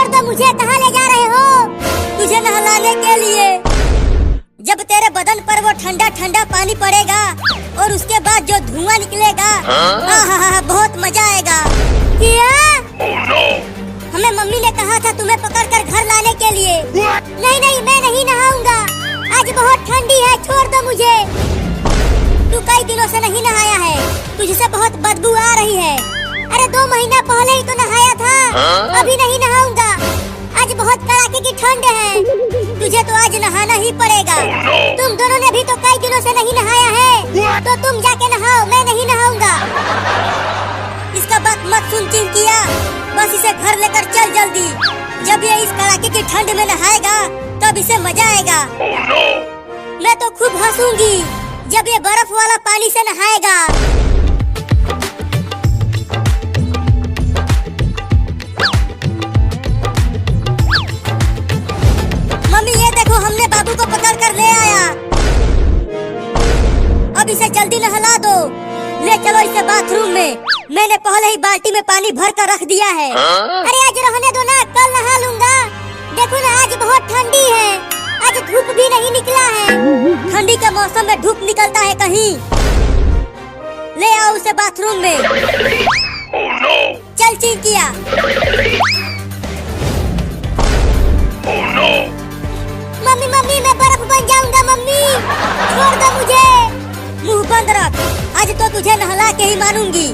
छोड़ दो मुझे, कहाँ ले जा रहे हो? तुझे नहलाने के लिए। जब तेरे बदन पर वो ठंडा ठंडा पानी पड़ेगा और उसके बाद जो धुआं निकलेगा, बहुत मजा आएगा। क्या? हमें मम्मी ने कहा था तुम्हें पकड़कर घर लाने के लिए। नहीं नहीं, मैं नहीं नहाऊंगा, आज बहुत ठंडी है, छोड़ दो मुझे। तू कई दिनों से नहीं नहाया है, तुझसे बहुत बदबू आ रही है। अरे 2 महीना पहले ही तो नहाया था, अभी नहीं नहाऊंगा, आज बहुत कड़ाके की ठंड है। तुझे तो आज नहाना ही पड़ेगा। तुम दोनों ने भी तो कई दिनों से नहीं नहाया है, तो तुम जाके नहाओ, मैं नहीं नहाऊंगा। इसका बात मत सुन चिंकिया, बस इसे घर लेकर चल जल्दी। जब ये इस कड़ाके की ठंड में नहाएगा तब इसे मजा आएगा। मैं तो खूब हंसूंगी जब ये बर्फ वाला पानी से नहाएगा। मम्मी ये देखो, हमने बाबू को पकड़ कर ले आया। अब इसे जल्दी नहला दो। ले चलो इसे बाथरूम में, मैंने पहले ही बाल्टी में पानी भर कर रख दिया है। अरे आज रहने दो ना, कल नहा लूंगा। देखो ना आज बहुत ठंडी है, आज धूप भी नहीं निकला है। ठंडी के मौसम में धूप निकलता है कहीं? ले आओ उसे बाथरूम में। चल चिंकिया। मम्मी मम्मी, मैं बर्फ बन जाऊंगा, मम्मी छोड़ दो मुझे। मुंह बंद रख, आज तो तुझे नहला के ही मानूंगी।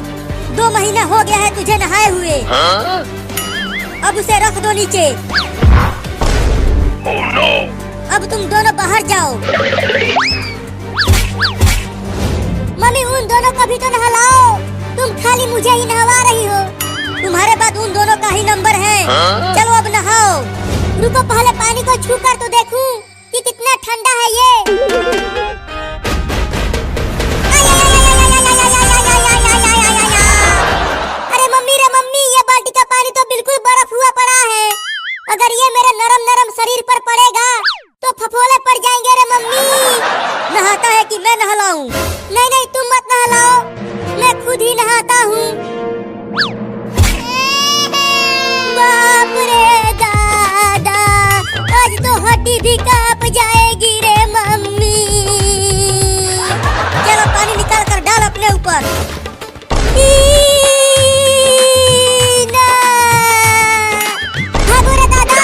2 महीना हो गया है तुझे नहाए हुए। अब उसे रख दो नीचे। अब तुम दोनों बाहर जाओ। मम्मी उन दोनों को भी तो नहलाओ, तुम खाली मुझे ही नहवा रही हो। तुम्हारे बाद उन दोनों का ही नंबर है। चलो अब नहाओ। रुको, पहले पानी को छू कर तो देखूं कि कितना ठंडा है ये। अरे मम्मी रे मम्मी, ये बाल्टी का पानी तो बिल्कुल बर्फ हुआ पड़ा है। अगर ये मेरे नरम नरम शरीर पर पड़ेगा तो फफोले पड़ जाएंगे रे मम्मी। नहाता है कि मैं नहलाऊं? नहीं नहीं, तुम मत नहलाओ, मैं खुद ही नहाता हूँ। बाप रे दादा, आज तो हड्डी भी कांप जाएगी रे मम्मी। चलो पानी निकाल कर डाल अपने ऊपर। भागो रे दादा।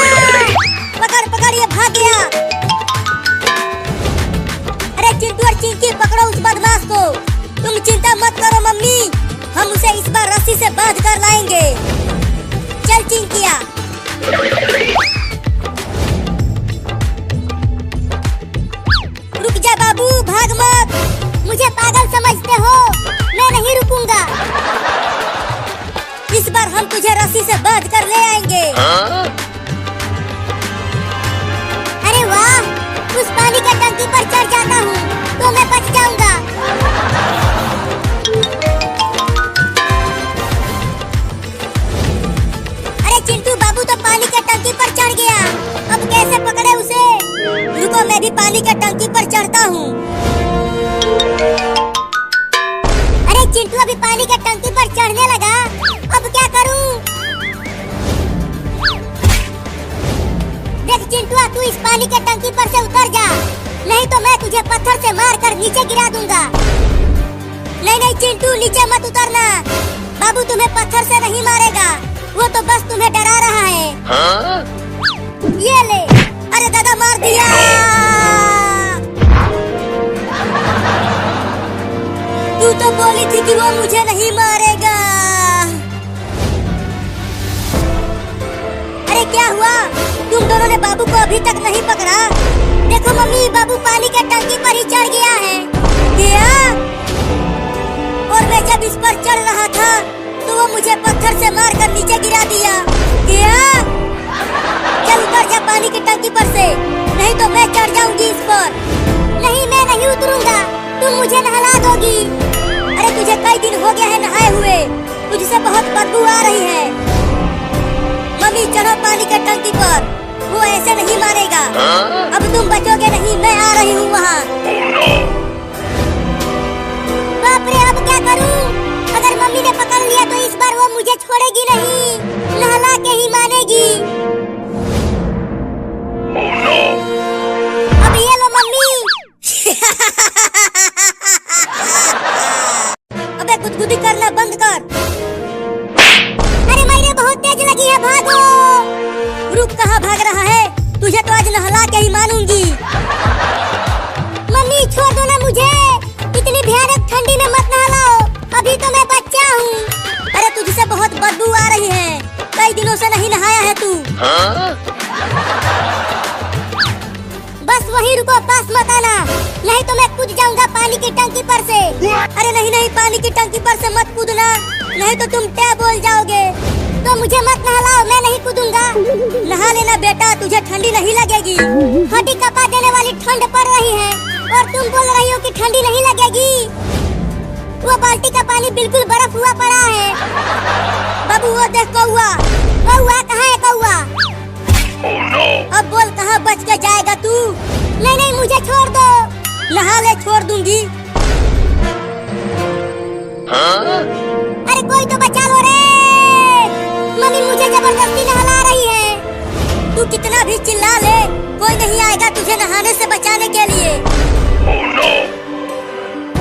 पकड़ पकड़, ये भाग गया। अरे चिंटू और चिंकी, पकड़ो उस बदमाश को। तुम चिंता मत करो मम्मी, हम उसे इस बार रस्सी से बांध कर लाएंगे। चल चिंकिया। रुक जा बाबू, भाग मत। मुझे पागल समझते हो? मैं नहीं रुकूंगा। इस बार हम तुझे रस्सी से बांध कर ले आएंगे। अरे वाह, उस पानी की टंकी पर चढ़ जाता हूँ तो मैं बच जाऊंगा। अरे चिंटू, बाबू तो पानी की टंकी पर चढ़ गया, अब कैसे पकड़े उसे? रुको, मैं भी पानी की टंकी पर चढ़ता हूँ। अरे चिंटू अभी पानी की टंकी पर चढ़ने लगा, अब क्या करूं? देख चिंटू, तू इस पानी की टंकी पर से उतर जा, नहीं तो मैं तुझे पत्थर से मार कर नीचे गिरा दूंगा। नहीं नहीं चिंटू, नीचे मत उतरना। बाबू तुम्हें पत्थर से नहीं मारेगा, वो तो बस तुम्हें डरा रहा है। ये ले। अरे दादा, मार दिया। तू तो बोली थी कि वो मुझे नहीं मारेगा। अरे क्या हुआ? तुम दोनों ने बाबू को अभी तक नहीं पकड़ा? देखो मम्मी, बाबू पानी के टंकी पर ही चढ़ गया है। क्या? और मैं जब इस पर चढ़ रहा था तो वो मुझे पत्थर से मारकर नीचे गिरा दिया। क्या? चल उतर जा पानी की टंकी पर से, नहीं तो मैं चढ़ जाऊंगी इस पर। नहीं, मैं नहीं उतरूंगा, तुम मुझे नहला दोगी। अरे तुझे कई दिन हो गए हैं नहाए हुए, तुझसे बहुत बदबू आ रही है। मम्मी चढ़ो पानी की टंकी पर, वो ऐसे नहीं मारेगा। अब तुम बचोगे नहीं, मैं आ रही हूँ वहाँ। बाप रे, अब क्या करूँ? अगर मम्मी ने पकड़ लिया तो इस बार वो मुझे छोड़ेगी नहीं, नहला के ही मानेगी। भागो। रुक, कहाँ भाग रहा है? तुझे तो आज नहला के ही मानूंगी। मम्मी छोड़ दो ना मुझे, इतनी भयानक ठंडी में मत नहलाओ, अभी तो मैं बच्चा हूँ। अरे तुझसे बहुत बदबू आ रही है, कई दिनों से नहीं नहाया है तू। बस वहीं रुको, पास मत आना, नहीं तो मैं कूद जाऊंगा पानी की टंकी पर से। अरे नहीं नहीं, पानी की टंकी पर से मत कूदना, नहीं तो तुम क्या बोल जाओगे। तो मुझे मत नहलाओ, मैं नहीं कूदूंगा। नहा लेना बेटा, तुझे ठंडी नहीं लगेगी। हड्डी कपा देने वाली ठंड पड़ रही है और तुम बोल रही हो कि ठंडी नहीं लगेगी। वो बाल्टी का पानी बिल्कुल बर्फ हुआ पड़ा है। बाबू वो देख कौआ। कौआ कहाँ है कौआ? अब बोल कहाँ बच के जाएगा तू? नहीं नहीं मुझे छोड़ दो। नहा ले, छोड़ दूंगी। अरे कोई तो बचा लो रे, मम्मी मुझे जबरदस्ती नहला रही है। तू कितना भी चिल्ला ले, कोई नहीं आएगा तुझे नहाने से बचाने के लिए।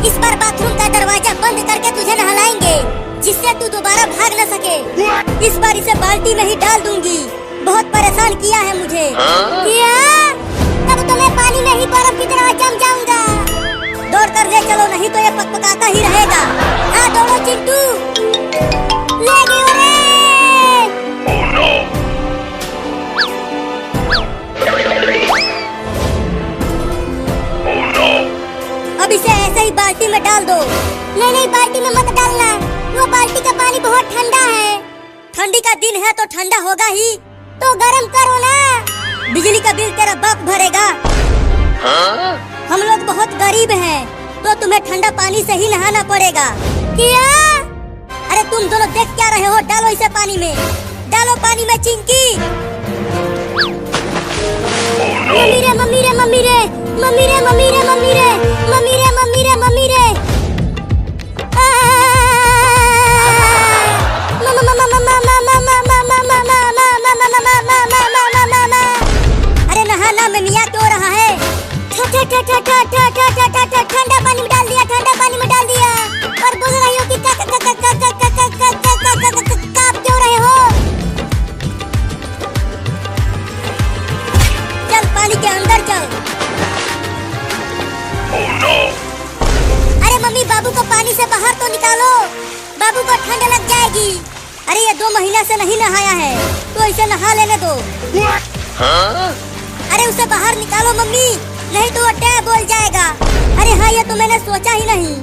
इस बार बाथरूम का दरवाजा बंद करके तुझे नहलाएंगे, जिससे तू दोबारा भाग न सके। इस बार इसे बाल्टी में ही डाल दूंगी, बहुत परेशान किया है मुझे। क्या? तब तो मैं पानी में ही बर्फ की तरह जम जाऊंगा। दौड़ कर ले चलो, नहीं तो ये पकपकाता ही रहेगा। हाँ दौड़ो चिंटू, ले गयो रे। अब इसे ऐसे ही बाल्टी में डाल दो। नहीं नहीं बाल्टी में मत डालना, वो बाल्टी का पानी बहुत ठंडा है। ठंडी का दिन है तो ठंडा होगा ही। तो गरम करो ना। बिजली का बिल तेरा बाप भरेगा। हम लोग बहुत गरीब हैं, तो तुम्हें ठंडा पानी से ही नहाना पड़ेगा। क्या? अरे तुम दोनों देख क्या रहे हो? डालो इसे पानी में, डालो पानी में चिंकी। मम्मी रे मम्मी रे मम्मी रे मम्मी रे मम्मी रे मम्मी रे मम्मी रे मम्मी रे मम्मी रे। अरे नहाना में मियाँ क्यों रहा है? ठंडा पानी में डाल दिया, ठंडा पानी में डाल दिया। और बोल रही हो कि कांप क्यों रहे हो? चल पानी के अंदर चल। अरे मम्मी बाबू को पानी से बाहर तो निकालो, बाबू को ठंड लग जाएगी। अरे ये 2 महीना से नहीं नहाया है, तो इसे नहा लेने दो। अरे उसे बाहर निकालो मम्मी, नहीं तो वो टैब बोल जाएगा। अरे हाँ, ये तो मैंने सोचा ही नहीं।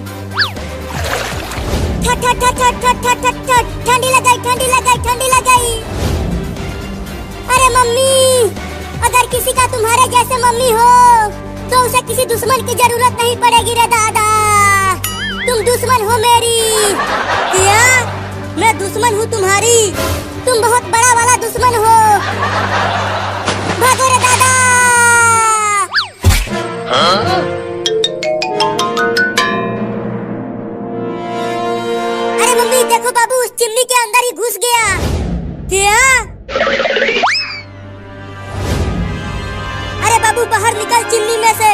ठंडी लग गई, ठंडी लग गई, ठंडी लग गई। अरे मम्मी, अगर किसी का तुम्हारे जैसे मम्मी हो तो उसे किसी दुश्मन की जरूरत नहीं पड़ेगी रे दादा। तुम दुश्मन हो मेरी। क्या? मैं दुश्मन हूँ तुम्हारी? तुम बहुत बड़ा वाला दुश्मन हो। भागो रे दादा। अरे मम्मी देखो, बाबू उस चिमनी के अंदर ही घुस गया। क्या? अरे बाबू बाहर निकल चिमनी में से।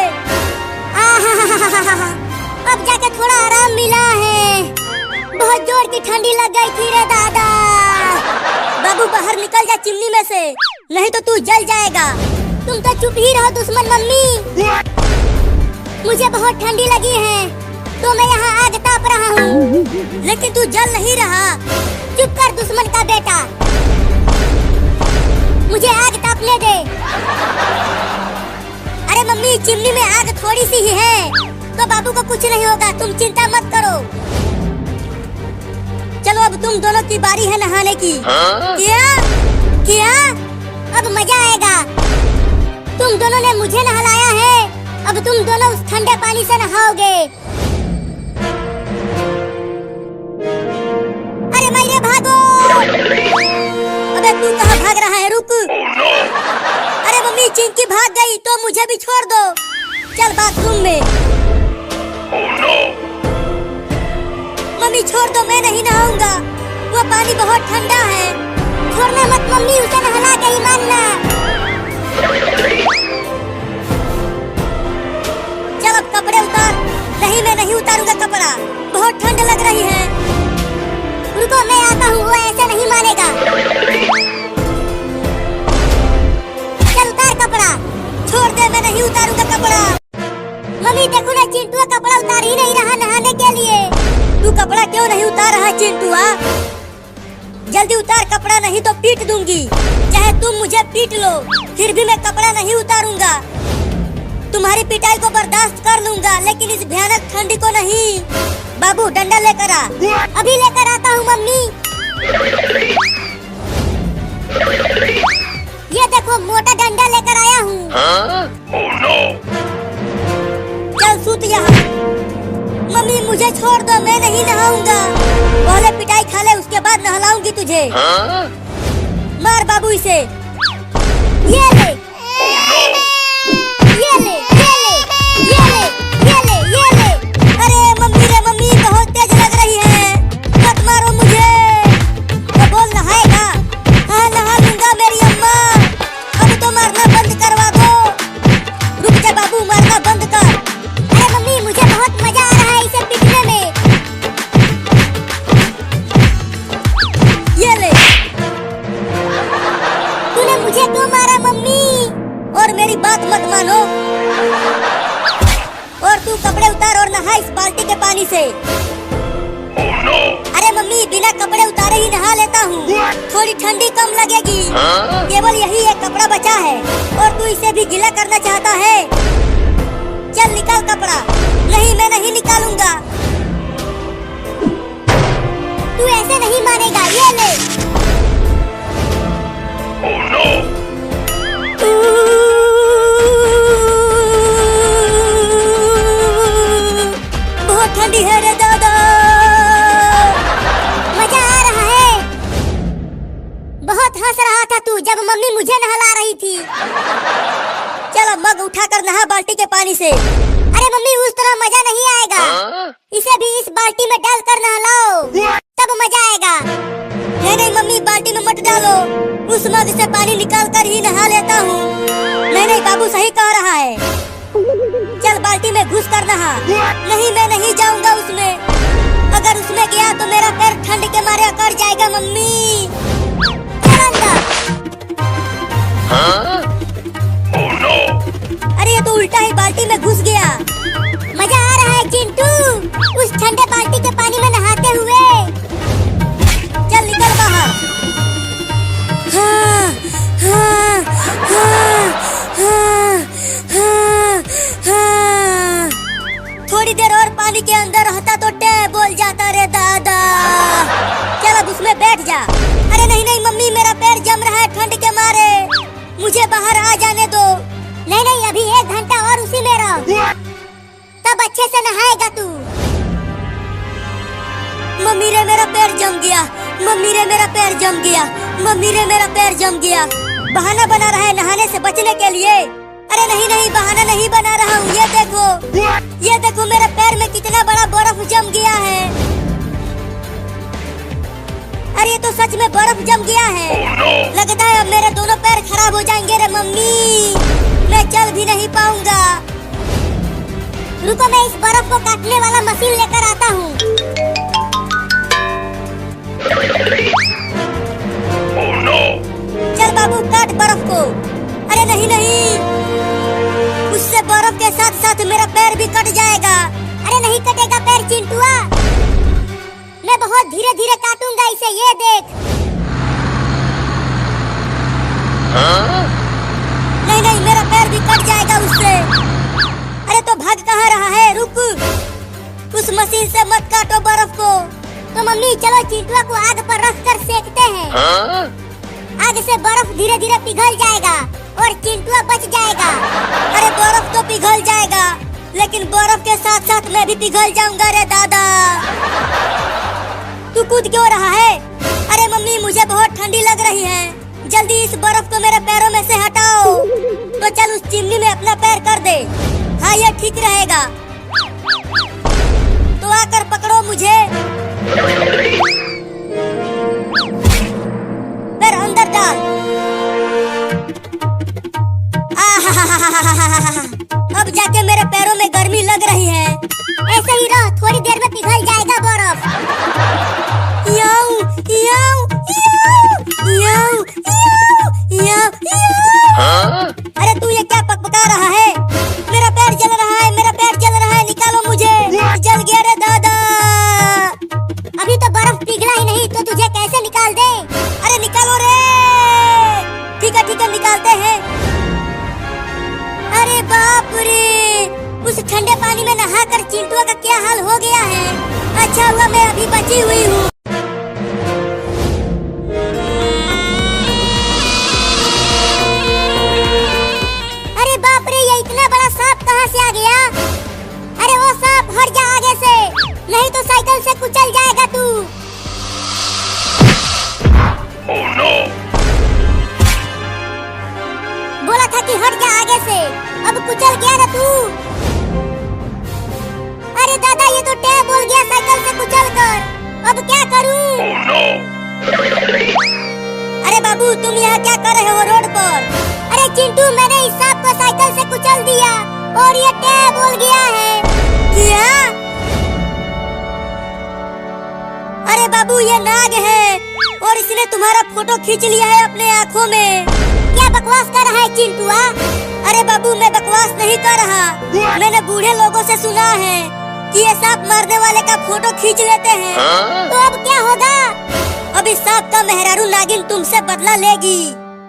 अब जाके थोड़ा आराम मिला है, बहुत जोर की ठंडी लग गई थी रे दादा। बाबू बाहर निकल जा चिमनी में से, नहीं तो तू जल जाएगा। तुम तो चुप ही रहो दुश्मन मम्मी। मुझे बहुत ठंडी लगी है तो मैं यहाँ आग ताप रहा हूँ। लेकिन तू जल नहीं रहा। चुप कर दुश्मन का बेटा, मुझे आग तापने दे। अरे मम्मी चिमनी में आग थोड़ी सी ही है, तो बाबू को कुछ नहीं होगा, तुम चिंता मत करो। चलो अब तुम दोनों की बारी है नहाने की। क्या? क्या? अब मजा आएगा। तुम दोनों ने मुझे नहलाया है, अब तुम दोनों उस ठंडे पानी से नहाओगे। अरे मेरे भागो। अबे तू कहाँ भाग रहा है? रुक। अरे मम्मी चिंकी भाग गई तो मुझे भी छोड़ दो। चल बाथरूम में। मम्मी छोड़ दो, मैं नहीं नहाऊंगा, वो पानी बहुत ठंडा है। छोड़ना मत मम्मी, उसे नहला के ही मानना। चल अब कपड़े उतार। नहीं मैं नहीं उतारूंगा कपड़ा, बहुत ठंड लग रही है। रुको मैं आता हूँ, वो ऐसे नहीं मानेगा। उतारूंगा कपड़ा। मम्मी देखो ना, चिंटू कपड़ा उतार ही नहीं रहा नहाने के लिए। तू कपड़ा क्यों नहीं उतार रहा चिंटू? जल्दी उतार कपड़ा, नहीं तो पीट दूंगी। चाहे तुम मुझे पीट लो, फिर भी मैं कपड़ा नहीं उतारूंगा। तुम्हारी पिटाई को बर्दाश्त कर लूंगा, लेकिन इस भयानक ठंडी को नहीं। बाबू डंडा लेकर आ। अभी लेकर आता हूँ मम्मी। ये देखो मोटा डंडा लेकर आया हूँ। चल सूत यहाँ। मम्मी मुझे छोड़ दो, मैं नहीं नहाऊंगा। पहले पिटाई खा ले, उसके बाद नहलाऊंगी तुझे। मार बाबू इसे। ये ले, ये ले, ये ले, ये ले, ये ले, ये ले। अरे मम्मी रे मम्मी, बहुत तेज लग रही है, मत मारो मुझे। तो बोल नहाएगा? हाँ नहा लूंगा मेरी अम्मा। अब तो मारना बंद करवा दो। रुक जा बाबू, मारना बंद कर। अरे मम्मी मुझे बहुत मजा आ रहा है इसे पीटने में। ये ले। तूने मुझे क्यों मारा मम्मी? और मेरी बात मत मानो। और तू कपड़े उतार और नहा इस बाल्टी के पानी से। अरे मम्मी बिना कपड़े उतारे ही नहा लेता हूँ, थोड़ी ठंडी कम लगेगी। केवल यही एक कपड़ा बचा है और तू इसे भी गीला करना चाहता है। चल निकाल कपड़ा। नहीं मैं नहीं निकालूंगा। तू ऐसे नहीं मानेगा। ये ले। बहुत ठंडी है रे दादा। मजा आ रहा है। बहुत हंस रहा था तू जब मम्मी मुझे नहला रही थी। चलो मग उठाकर नहा बाल्टी के पानी से। अरे मम्मी उस तरह मजा नहीं आएगा। इसे भी इस बाल्टी में डालकर नहलाओ, तब मजा आएगा। नहीं नहीं मम्मी, बाल्टी में मत डालो। उस मग से पानी निकाल कर ही नहा लेता हूँ। नहीं नहीं बाबू सही कह रहा है। चल बाल्टी में घुस कर नहा। नहीं मैं नहीं जाऊंगा उसमें। अगर उसमें गया तो मेरा पैर ठंड के मारे अकड़ जाएगा मम्मी। चल अंदर। अरे ये तो उल्टा ही बाल्टी में घुस गया। मजा आ रहा है चिंटू उस ठंडे बाल्टी के पानी में नहाते हुए। चल निकल बाहर। हाँ, हाँ, हाँ, हाँ, हाँ, हाँ। थोड़ी देर और पानी के अंदर रहता तो टे बोल जाता रे दादा। चल अब उसमें बैठ जा। अरे नहीं नहीं मम्मी, मेरा पैर जम रहा है ठंड के मारे। मुझे बाहर आ जाने दो। नहीं नहीं अभी 1 घंटा और उसी में रहो, तब अच्छे से नहाएगा तू। मम्मी रे मेरा पैर जम गया। मम्मी रे मेरा पैर जम गया। मम्मी रे मेरा पैर जम गया। बहाना बना रहा है नहाने से बचने के लिए। अरे नहीं नहीं बहाना नहीं बना रहा हूँ। ये देखो मेरे पैर में कितना बड़ा बर्फ जम गया है। अरे ये तो सच में बर्फ जम गया है। लगता है अब मेरे दोनों पैर खराब हो जाएंगे रे मम्मी। मैं चल भी नहीं पाऊंगा। रुको मैं इस बर्फ को काटने वाला मशीन लेकर आता हूँ। चल बाबू काट बर्फ को। अरे नहीं नहीं, उससे बर्फ के साथ साथ मेरा पैर भी कट जाएगा। अरे नहीं कटेगा पैर चिंटुआ, मैं बहुत धीरे धीरे काटूंगा इसे। ये देख। नहीं नहीं मेरा पैर भी कट जाएगा उससे। अरे तो भाग कहाँ रहा है? रुक, उस मशीन से मत काटो बर्फ को। तो मम्मी चलो चिंटुआ को आग पर रख कर सेकते हैं। आग से बर्फ धीरे धीरे पिघल जाएगा और चिंटुआ बच जाएगा। अरे बर्फ तो पिघल जाएगा, लेकिन बर्फ के साथ साथ मैं भी पिघल जाऊंगा रे दादा। तू कूद क्यों रहा है? अरे मम्मी मुझे बहुत ठंडी लग रही है, जल्दी इस बर्फ को मेरे पैरों में से हटाओ। तो चल उस चिमनी में अपना पैर कर दे। हाँ ये ठीक रहेगा। तो आकर पकड़ो मुझे। पैर अंदर डाल। अब जाके मेरे पैरों में गर्मी लग रही है। ऐसे ही रहो, थोड़ी देर में पिघल जाएगा बर्फ। याऊ, याऊ, याऊ, याऊ, याऊ, याऊ, याऊ। अरे तू ये क्या पकपका रहा है? निकालो रे। ठीक है निकालते हैं। अरे बाप रे, उस ठंडे पानी में नहाकर चिंटुआ का क्या हाल हो गया है। अच्छा हुआ मैं अभी बची हुई हूँ। अरे बाप रे, ये इतना बड़ा सांप कहाँ से आ गया। अरे वो सांप हट जा आगे से, नहीं तो साइकिल से कुचल जाएगा तू। Oh no! बोला था कि हट जा आगे से, अब कुचल गया ना तू। अरे दादा, ये तो टैब बोल गया साइकिल से कुचल कर, अब क्या करूं? Oh no! अरे बाबू, तुम यहाँ क्या कर रहे हो रोड पर? अरे चिंटू, मैंने इस सांप को साइकिल से कुचल दिया और ये टैब बोल गया है। क्या? अरे बाबू, ये नाग है और इसने तुम्हारा फोटो खींच लिया है अपने आँखों में। क्या बकवास कर रहा है चिंटुआ? अरे बाबू, मैं बकवास नहीं कर रहा। मैंने बूढ़े लोगों से सुना है कि ये सांप मारने वाले का फोटो खींच लेते हैं। तो अब क्या होगा? अब इस सांप का मेहरारू नागिन तुमसे बदला लेगी,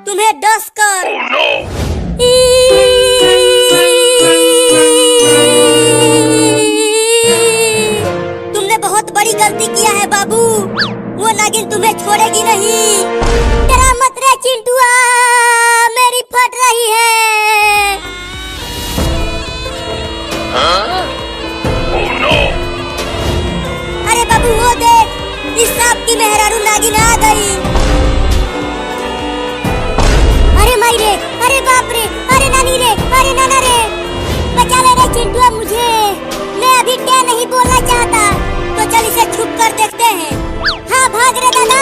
तुम्हें डस कर। Oh no! तुमने बहुत बड़ी गलती किया है बाबू, वो नागिन तुम्हें छोड़ेगी नहीं। डरा मत रे चिंटुआ, मेरी फट रही है। Huh? Oh no! अरे बाबू, वो देख, इस सांप की मेहरारू नागिन आ गई। अरे माई रे, अरे बाप रे, अरे नानी रे, अरे नाना रे, बचा ले रे चिंटुआ मुझे। मैं अभी क्या नहीं बोलना चाहता। तो चल इसे छुप कर देखते हैं। हाँ, भाग रे दादा।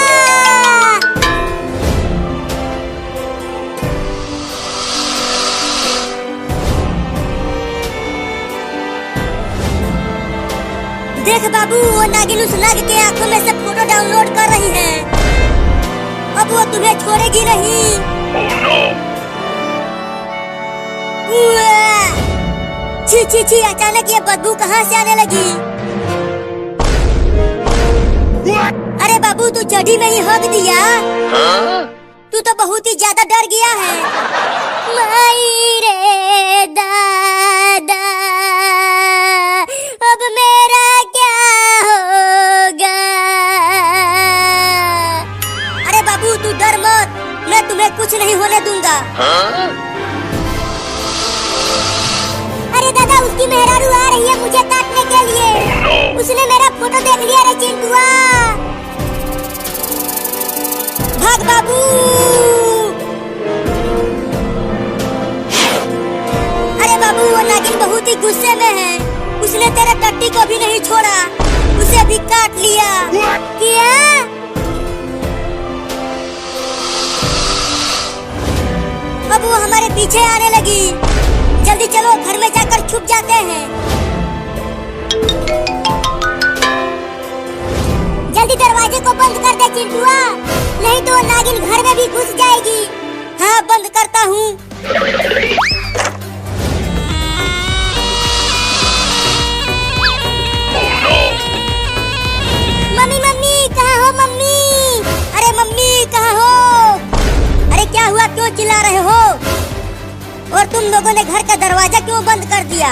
देख बाबू, वो नागिन उस नाग के आंखों में से फोटो डाउनलोड कर रही है। अब वो तुम्हें छोड़ेगी नहीं। Oh no! उआ! छी छी छी, अचानक ये बदबू कहाँ से आने लगी। What? अरे बाबू, तू जड़ी में ही हक दिया। Huh? तू तो बहुत ही ज्यादा डर गया है। माई रे दादा, अब मेरा क्या होगा? अरे बाबू, तू डर मत, मैं तुम्हें कुछ नहीं होने दूंगा। Huh? अरे दादा, उसकी मेहरारू आ रही है मुझे काटने के लिए। Oh no! उसने मेरा फोटो देख लिया रे चिंटुआ। भाग बाबू। अरे बाबू, वो नागिन बहुत ही गुस्से में है। उसने तेरे टट्टी को भी नहीं छोड़ा, उसे भी काट लिया। What? क्या? अब वो हमारे पीछे आने लगी। जल्दी चलो, घर में जाकर छुप जाते हैं। जल्दी दरवाजे को बंद कर दे चिंटुआ, नहीं तो वो नागिन घर में भी घुस जाएगी। हाँ, बंद करता हूँ। Oh no! मम्मी मम्मी, कहाँ हो मम्मी? अरे मम्मी, कहाँ हो? अरे क्या हुआ, क्यों चिल्ला रहे हो? और तुम लोगों ने घर का दरवाजा क्यों बंद कर दिया?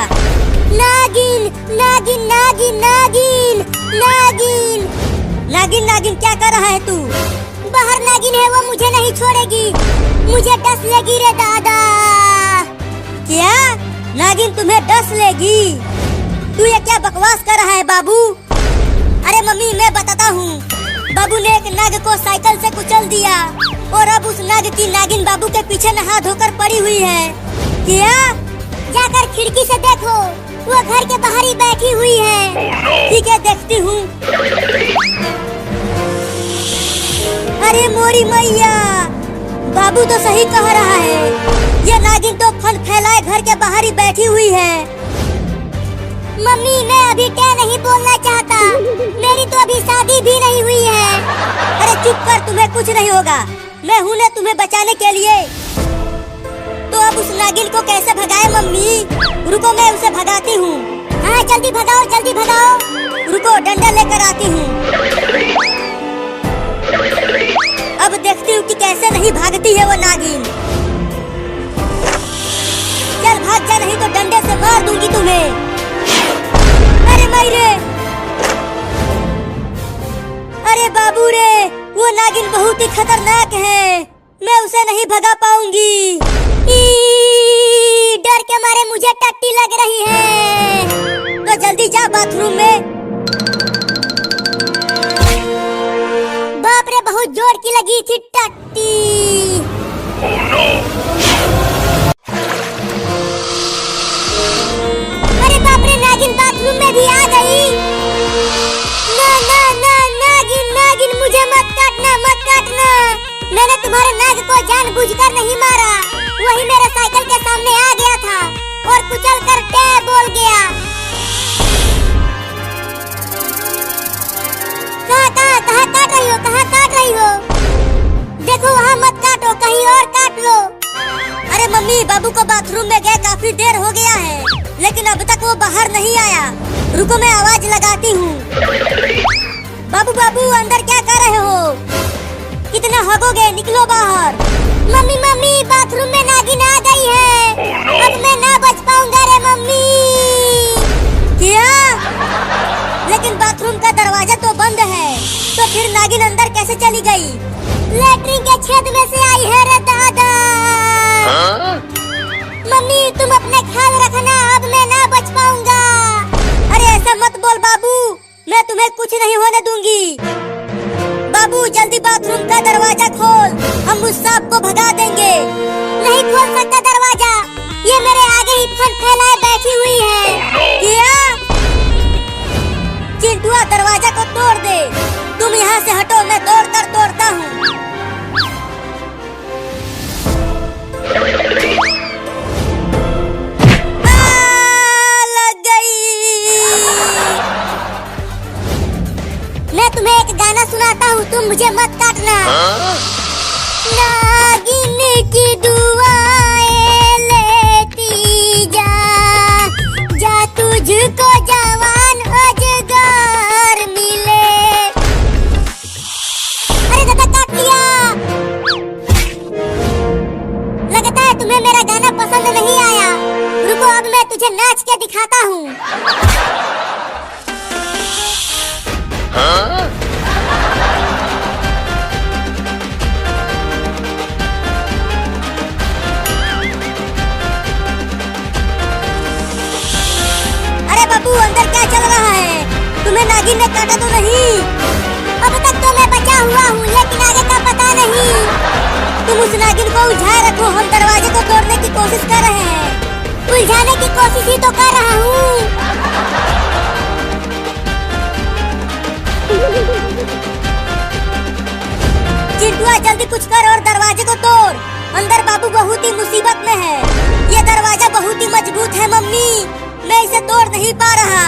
नागिन नागिन नागिन नागिन नागिन नागिन नागिन, क्या कर रहा है तू? बाहर नागिन है, वो मुझे नहीं छोड़ेगी, मुझे डस लेगी रे दादा। क्या? नागिन तुम्हें डस लेगी? तू ये क्या बकवास कर रहा है बाबू? अरे मम्मी, मैं बताता हूँ। बाबू ने एक नाग को साइकिल से कुचल दिया और अब उस नाग की नागिन बाबू के पीछे नहा धोकर पड़ी हुई है। क्या? जाकर खिड़की से देखो, वो घर के बाहर ही बैठी हुई है। Oh no! ठीक है, देखती हूँ। अरे मोरी मैया, बाबू तो सही कह रहा है। ये नागिन तो फन फैलाए घर के बाहर ही बैठी हुई है। मम्मी, मैं अभी क्या नहीं बोलना चाहता, मेरी तो अभी शादी भी नहीं हुई है। अरे चुप कर, तुम्हें कुछ नहीं होगा, मैं हूँ ना तुम्हें बचाने के लिए। तो अब उस नागिन को कैसे भगाए मम्मी? रुको, मैं उसे भगाती हूँ। हाँ, जल्दी भगाओ जल्दी भगाओ। रुको, डंडा लेकर आती हूँ। अब देखती हूँ कि कैसे नहीं भागती है वो नागिन। चल भाग जा, नहीं तो डंडे से मार दूंगी तुम्हें। अरे मायरे, अरे बाबू रे, वो नागिन बहुत ही खतरनाक है, मैं उसे नहीं भगा पाऊंगी। डर के मारे मुझे टट्टी लग रही है। तो जल्दी जा बाथरूम में। बाप रे, बहुत जोर की लगी थी टट्टी। Oh no! अरे बाप रे, नागिन बाथरूम में भी आ गई। ना ना ना, नागिन नागिन, मुझे मत काटना, मत काटना। मैंने तुम्हारे नाग को जानबूझकर नहीं मारा, वही मेरे साइकिल के सामने आ गया था और कुचल कर टे बोल गया। कहाँ काट रही हो, कहाँ काट रही हो? देखो वहाँ मत काटो, कहीं और काट लो। अरे मम्मी, बाबू को बाथरूम में गए काफी देर हो गया है, लेकिन अब तक वो बाहर नहीं आया। रुको मैं आवाज लगाती हूँ। बाबू बाबू, अंदर क्या कर रहे हो? कितना हगोगे, निकलो बाहर। मम्मी मम्मी, बाथरूम में नागिन आ गई है। Oh no! अब मैं ना बच पाऊंगा रे मम्मी। क्या? लेकिन बाथरूम का दरवाजा तो बंद है, तो फिर नागिन अंदर कैसे चली गई? लैट्रिन के छेद में से आई है रे दादा। Huh? मम्मी तुम अपने ख्याल रखना, अब मैं ना बच पाऊंगा। अरे ऐसा मत बोल बाबू, मैं तुम्हें कुछ नहीं होने दूंगी। बाबू जल्दी बाथरूम का दरवाजा खोल, हम उस सांप को भगा देंगे। नहीं खोल सकता दरवाजा, ये मेरे आगे ही फन फैलाए बैठी हुई है। क्या? चिंटुआ दरवाजा को तोड़ दे। तुम यहाँ से हटो, मैं दौड़ कर तोड़ता हूँ। लग गई। मैं तुम्हें एक गाना सुनाता हूँ, तुम मुझे मत काटना। Huh? नागिन की दुआएं लेती जा, जा तुझको जवान अजगर मिले। अरे दादा, काट लिया। लगता है तुम्हें मेरा गाना पसंद नहीं आया। रुको, अब मैं तुझे नाच के दिखाता हूँ। Huh? अरे बाबू, अंदर क्या चल रहा है? तुम्हें नागिन ने काटा तो नहीं? अब तक तो मैं बचा हुआ हूँ, लेकिन आगे का पता नहीं। तुम उस नागिन को उलझाए रखो, हम दरवाजे को तोड़ने की कोशिश कर रहे हैं। उलझाने की कोशिश ही तो कर रहा हूँ। चिंटुआ जल्दी कुछ कर और दरवाजे को तोड़। अंदर बाबू बहुत ही मुसीबत में है। ये दरवाजा बहुत ही मजबूत है मम्मी, मैं इसे तोड़ नहीं पा रहा।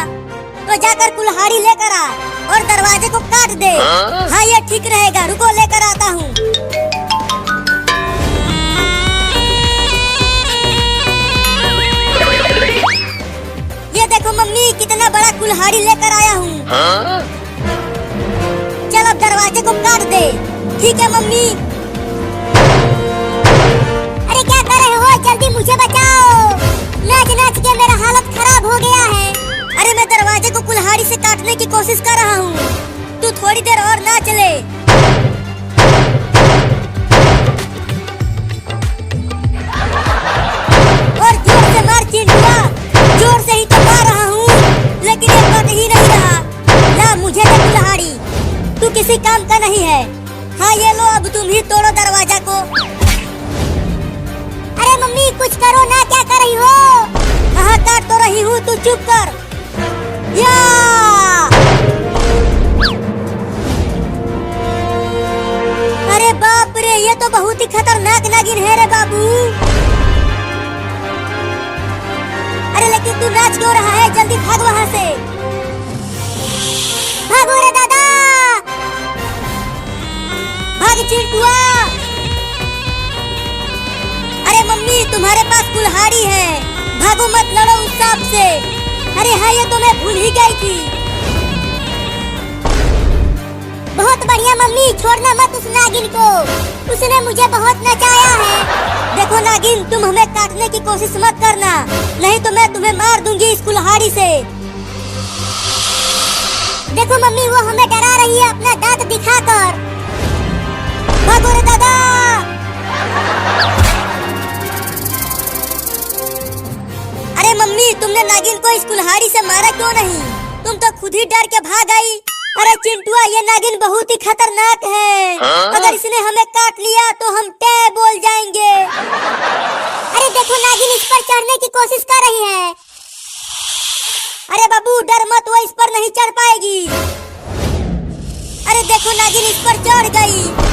तो जाकर कुल्हाड़ी लेकर आ और दरवाजे को काट दे। हाँ? हाँ ये ठीक रहेगा, रुको लेकर आता हूँ। ये देखो मम्मी, कितना बड़ा कुल्हाड़ी लेकर आया हूँ। Huh? चल अब दरवाजे को काट दे। ठीक है मम्मी। अरे क्या कर रहे हो, जल्दी मुझे बचाओ। नाच नाच के मेरा हालत खराब हो गया है। अरे मैं दरवाजे को कुल्हाड़ी से काटने की कोशिश कर रहा हूँ, तू थोड़ी देर और नाच ले। और जोर से मार चिंटुआ, जोर से ही तो मार रहा हूँ, लेकिन ये कट ही नहीं रहा। ला मुझे दे कुल्हाड़ी, तू किसी काम का नहीं है। हाँ ये लो, अब तुम ही तोड़ो दरवाजा को। अरे मम्मी कुछ करो ना, क्या कर रही हो? कहाँ काट तो रही हूँ, तू चुप कर। या! अरे बाप रे, ये तो बहुत ही खतरनाक नागिन है रे बाबू। अरे लेकिन तू नाच क्यों रहा है? जल्दी भाग वहाँ से। भागो रे दादा। भाग चिंटुआ। अरे मम्मी, तुम्हारे पास कुल्हाड़ी है, भागो मत, लड़ो उस सांप से। अरे हाँ, ये तो मैं भूल ही गई थी। बहुत बढ़िया मम्मी, छोड़ना मत उस नागिन को। उसने मुझे बहुत नचाया है। देखो नागिन, तुम हमें काटने की कोशिश मत करना, नहीं तो मैं तुम्हें मार दूंगी इस कुल्हाड़ी से। देखो मम्मी, वो हमें डरा रही है अपना दांत दिखाकर। भागो रे दादा। अरे मम्मी, तुमने नागिन को इस कुल्हाड़ी से मारा क्यों नहीं? तुम तो खुद ही डर के भाग आई। अरे चिंटुआ, ये नागिन बहुत ही खतरनाक है। अगर इसने हमें काट लिया तो हम टे बोल जाएंगे। अरे देखो, नागिन इस पर चढ़ने की कोशिश कर रही है। अरे बाबू डर मत, वो इस पर नहीं चढ़ पाएगी। अरे देखो, नागिन इस पर चढ़ गई।